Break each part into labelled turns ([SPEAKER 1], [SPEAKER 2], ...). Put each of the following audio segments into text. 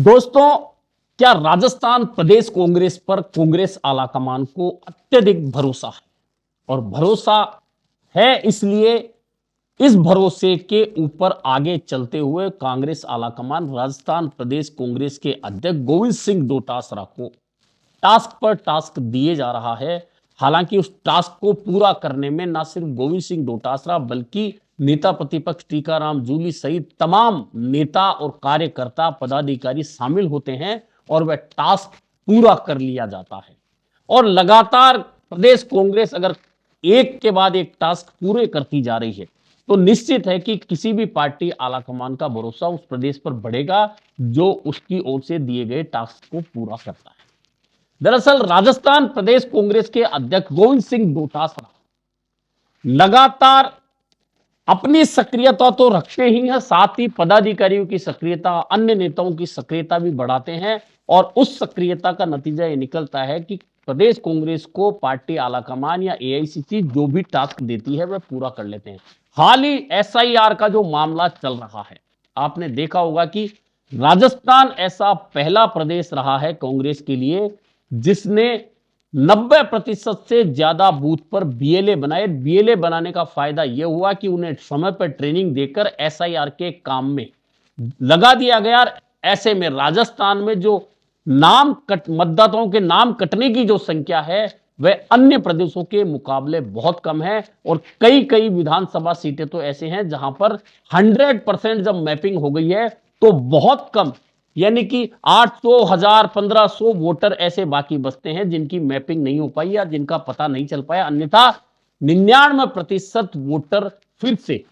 [SPEAKER 1] दोस्तों, क्या राजस्थान प्रदेश कांग्रेस पर कांग्रेस आलाकमान को अत्यधिक भरोसा है? और भरोसा है इसलिए इस भरोसे के ऊपर आगे चलते हुए कांग्रेस आलाकमान राजस्थान प्रदेश कांग्रेस के अध्यक्ष गोविंद सिंह डोटासरा को टास्क पर टास्क दिए जा रहा है। हालांकि उस टास्क को पूरा करने में न सिर्फ गोविंद सिंह डोटासरा बल्कि नेता प्रतिपक्ष टीकाराम जूली सहित तमाम नेता और कार्यकर्ता पदाधिकारी शामिल होते हैं और वह टास्क पूरा कर लिया जाता है। और लगातार प्रदेश कांग्रेस अगर एक के बाद एक टास्क पूरे करती जा रही है तो निश्चित है कि किसी भी पार्टी आलाकमान का भरोसा उस प्रदेश पर बढ़ेगा जो उसकी ओर से दिए गए टास्क को पूरा करता है। दरअसल राजस्थान प्रदेश कांग्रेस के अध्यक्ष गोविंद सिंह डोटासरा लगातार अपनी सक्रियता तो रखते ही हैं, साथ ही पदाधिकारियों की सक्रियता, अन्य नेताओं की सक्रियता भी बढ़ाते हैं। और उस सक्रियता का नतीजा ये निकलता है कि प्रदेश कांग्रेस को पार्टी आलाकमान या एआईसीसी जो भी टास्क देती है वह पूरा कर लेते हैं। हाल ही एसआईआर का जो मामला चल रहा है, आपने देखा होगा कि राजस्थान ऐसा पहला प्रदेश रहा है कांग्रेस के लिए जिसने 90% से ज्यादा बूथ पर बीएलए बनाए। बीएलए बनाने का फायदा यह हुआ कि उन्हें समय पर ट्रेनिंग देकर एसआईआर के काम में लगा दिया गया। ऐसे में राजस्थान में जो मतदाताओं के नाम कटने की जो संख्या है वह अन्य प्रदेशों के मुकाबले बहुत कम है। और कई कई विधानसभा सीटें तो ऐसे हैं जहां पर 100% जब मैपिंग हो गई है तो बहुत कम, यानी कि 800, 1000, 1500 वोटर ऐसे बाकी बचते हैं जिनकी मैपिंग नहीं हो पाई या जिनका पता नहीं चल पाया। अन्यथा 99% वोटर फिर से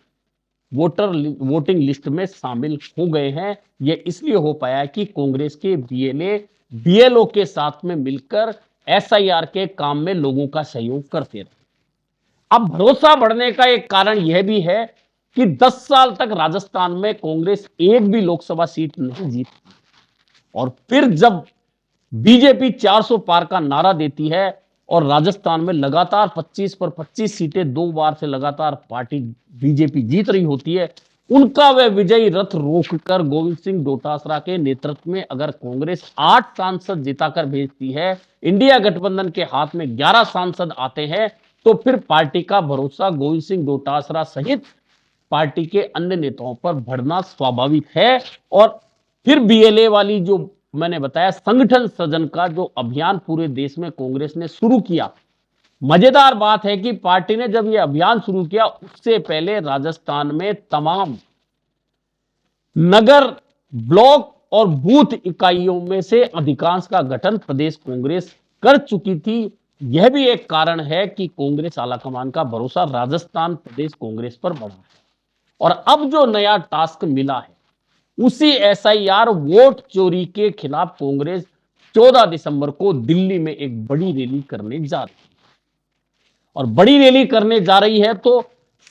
[SPEAKER 1] वोटिंग लिस्ट में शामिल हो गए हैं। यह इसलिए हो पाया कि कांग्रेस के बीएलए बीएलओ के साथ में मिलकर एसआईआर के काम में लोगों का सहयोग करते रहे। अब भरोसा बढ़ने का एक कारण यह भी है कि 10 साल तक राजस्थान में कांग्रेस एक भी लोकसभा सीट नहीं जीती और फिर जब बीजेपी 400 पार का नारा देती है और राजस्थान में लगातार 25 पर 25 सीटें 2 बार से लगातार पार्टी बीजेपी जीत रही होती है, उनका वह विजयी रथ रोककर गोविंद सिंह डोटासरा के नेतृत्व में अगर कांग्रेस 8 सांसद जिताकर भेजती है, इंडिया गठबंधन के हाथ में 11 सांसद आते हैं, तो फिर पार्टी का भरोसा गोविंद सिंह डोटासरा सहित पार्टी के अन्य नेताओं पर बढ़ना स्वाभाविक है। और फिर बीएलए वाली जो मैंने बताया संगठन सृजन का जो अभियान पूरे देश में कांग्रेस ने शुरू किया, मजेदार बात है कि पार्टी ने जब यह अभियान शुरू किया उससे पहले राजस्थान में तमाम नगर, ब्लॉक और बूथ इकाइयों में से अधिकांश का गठन प्रदेश कांग्रेस कर चुकी थी। यह भी एक कारण है कि कांग्रेस आलाकमान का भरोसा राजस्थान प्रदेश कांग्रेस पर बढ़ा है। और अब जो नया टास्क मिला है उसी एसआईआर वोट चोरी के खिलाफ कांग्रेस 14 दिसंबर को दिल्ली में एक बड़ी रैली करने जा रही है। और बड़ी रैली करने जा रही है तो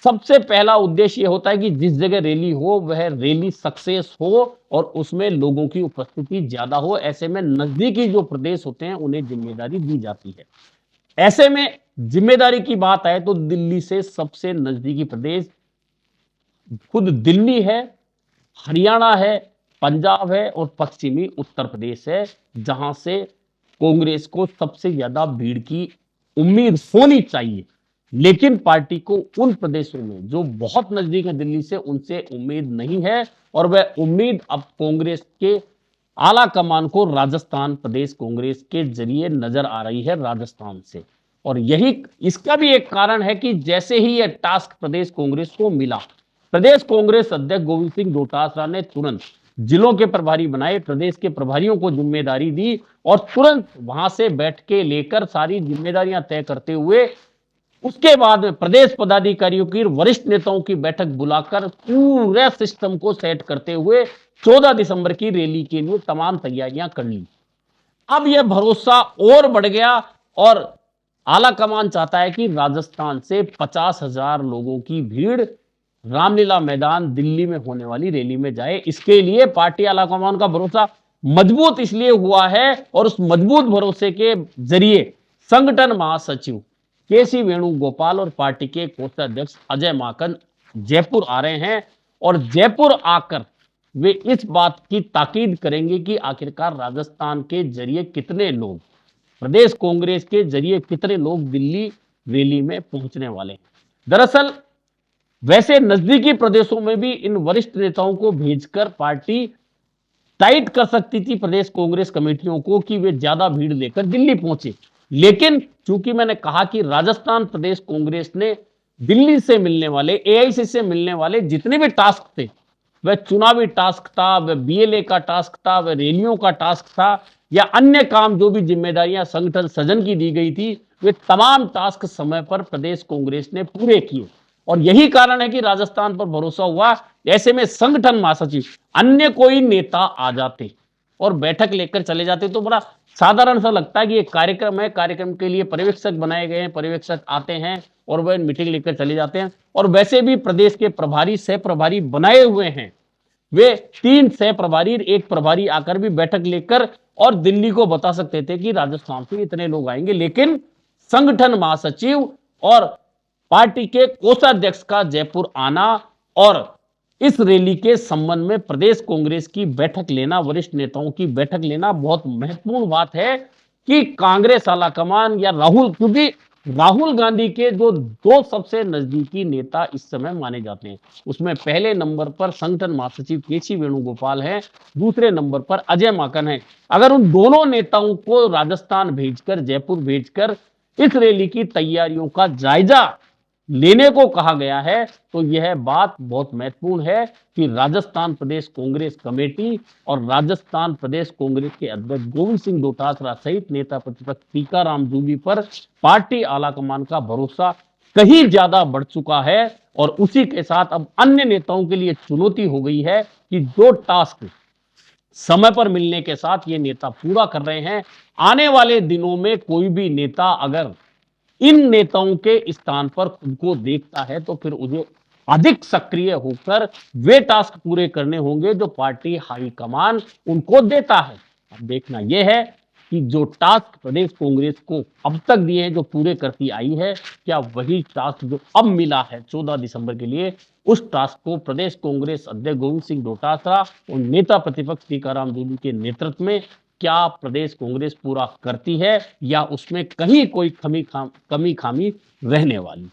[SPEAKER 1] सबसे पहला उद्देश्य यह होता है कि जिस जगह रैली हो वह रैली सक्सेस हो और उसमें लोगों की उपस्थिति ज्यादा हो। ऐसे में नजदीकी जो प्रदेश होते हैं उन्हें जिम्मेदारी दी जाती है। ऐसे में जिम्मेदारी की बात आए तो दिल्ली से सबसे नजदीकी प्रदेश खुद दिल्ली है, हरियाणा है, पंजाब है और पश्चिमी उत्तर प्रदेश है, जहां से कांग्रेस को सबसे ज्यादा भीड़ की उम्मीद होनी चाहिए। लेकिन पार्टी को उन प्रदेशों में जो बहुत नजदीक है दिल्ली से उनसे उम्मीद नहीं है और वह उम्मीद अब कांग्रेस के आला कमान को राजस्थान प्रदेश कांग्रेस के जरिए नजर आ रही है राजस्थान से। और यही इसका भी एक कारण है कि जैसे ही यह टास्क प्रदेश कांग्रेस को मिला, प्रदेश कांग्रेस अध्यक्ष गोविंद सिंह डोटासरा ने तुरंत जिलों के प्रभारी बनाए, प्रदेश के प्रभारियों को जिम्मेदारी दी और तुरंत वहां से बैठ के लेकर सारी जिम्मेदारियां तय करते हुए उसके बाद में प्रदेश पदाधिकारियों की वरिष्ठ नेताओं की बैठक बुलाकर पूरे सिस्टम को सेट करते हुए 14 दिसंबर की रैली के लिए तमाम तैयारियां कर ली। अब यह भरोसा और बढ़ गया और आला कमान चाहता है कि राजस्थान से 50,000 लोगों की भीड़ रामलीला मैदान दिल्ली में होने वाली रैली में जाए। इसके लिए पार्टी आला कमान का भरोसा मजबूत इसलिए हुआ है और उस मजबूत भरोसे के जरिए संगठन महासचिव केसी वेणुगोपाल और पार्टी के कोषाध्यक्ष अजय माकन जयपुर आ रहे हैं और जयपुर आकर वे इस बात की ताकीद करेंगे कि आखिरकार राजस्थान के जरिए कितने लोग, प्रदेश कांग्रेस के जरिए कितने लोग दिल्ली रैली में पहुंचने वाले हैं। दरअसल वैसे नजदीकी प्रदेशों में भी इन वरिष्ठ नेताओं को भेजकर पार्टी टाइट कर सकती थी प्रदेश कांग्रेस कमेटियों को कि वे ज्यादा भीड़ लेकर दिल्ली पहुंचे। लेकिन चूंकि मैंने कहा कि राजस्थान प्रदेश कांग्रेस ने दिल्ली से मिलने वाले, एआईसी से मिलने वाले जितने भी टास्क थे, वह चुनावी टास्क था, वह बीएलए का टास्क था, वह रैलियों का टास्क था, या अन्य काम जो भी जिम्मेदारियां संगठन सजन की दी गई थी, वे तमाम टास्क समय पर प्रदेश कांग्रेस ने पूरे किए। और यही कारण है कि राजस्थान पर भरोसा हुआ। ऐसे में संगठन महासचिव अन्य कोई नेता आ जाते और बैठक लेकर चले जाते तो बड़ा साधारण सा लगता है कि एक कार्यक्रम है, कार्यक्रम के लिए पर्यवेक्षक बनाए गए हैं, पर्यवेक्षक आते हैं और वह मीटिंग लेकर चले जाते हैं। और वैसे भी प्रदेश के प्रभारी, सह प्रभारी बनाए हुए हैं, वे 3 सह प्रभारी, एक प्रभारी आकर भी बैठक लेकर और दिल्ली को बता सकते थे कि राजस्थान से इतने लोग आएंगे। लेकिन संगठन महासचिव और पार्टी के कोषाध्यक्ष का जयपुर आना और इस रैली के संबंध में प्रदेश कांग्रेस की बैठक लेना, वरिष्ठ नेताओं की बैठक लेना बहुत महत्वपूर्ण बात है कि कांग्रेस आलाकमान या राहुल, क्योंकि राहुल गांधी के जो 2 सबसे नजदीकी नेता इस समय माने जाते हैं, उसमें पहले नंबर पर संगठन महासचिव केसी वेणुगोपाल है, दूसरे नंबर पर अजय माकन है। अगर उन दोनों नेताओं को राजस्थान भेजकर, जयपुर भेजकर इस रैली की तैयारियों का जायजा लेने को कहा गया है, तो यह बात बहुत महत्वपूर्ण है कि राजस्थान प्रदेश कांग्रेस कमेटी और राजस्थान प्रदेश कांग्रेस के अध्यक्ष गोविंद सिंह डोटासरा सहित नेता प्रतिपक्ष टीकाराम जूली पर पार्टी आलाकमान का भरोसा कहीं ज्यादा बढ़ चुका है। और उसी के साथ अब अन्य नेताओं के लिए चुनौती हो गई है कि जो टास्क समय पर मिलने के साथ ये नेता पूरा कर रहे हैं, आने वाले दिनों में कोई भी नेता अगर इन नेताओं के स्थान पर खुद को देखता है तो फिर उन्हें अधिक सक्रिय होकर वे टास्क पूरे करने होंगे जो पार्टी हाईकमान उनको देता है। अब देखना यह है कि जो टास्क प्रदेश कांग्रेस को अब तक दिए हैं, जो पूरे करती आई है, क्या वही टास्क जो अब मिला है 14 दिसंबर के लिए, उस टास्क को प्रदेश कांग्रेस अध्यक्ष गोविंद सिंह डोटासरा और नेता प्रतिपक्ष टीकाराम जूली के नेतृत्व में क्या प्रदेश कांग्रेस पूरा करती है या उसमें कहीं कोई कमी खामी रहने वाली है।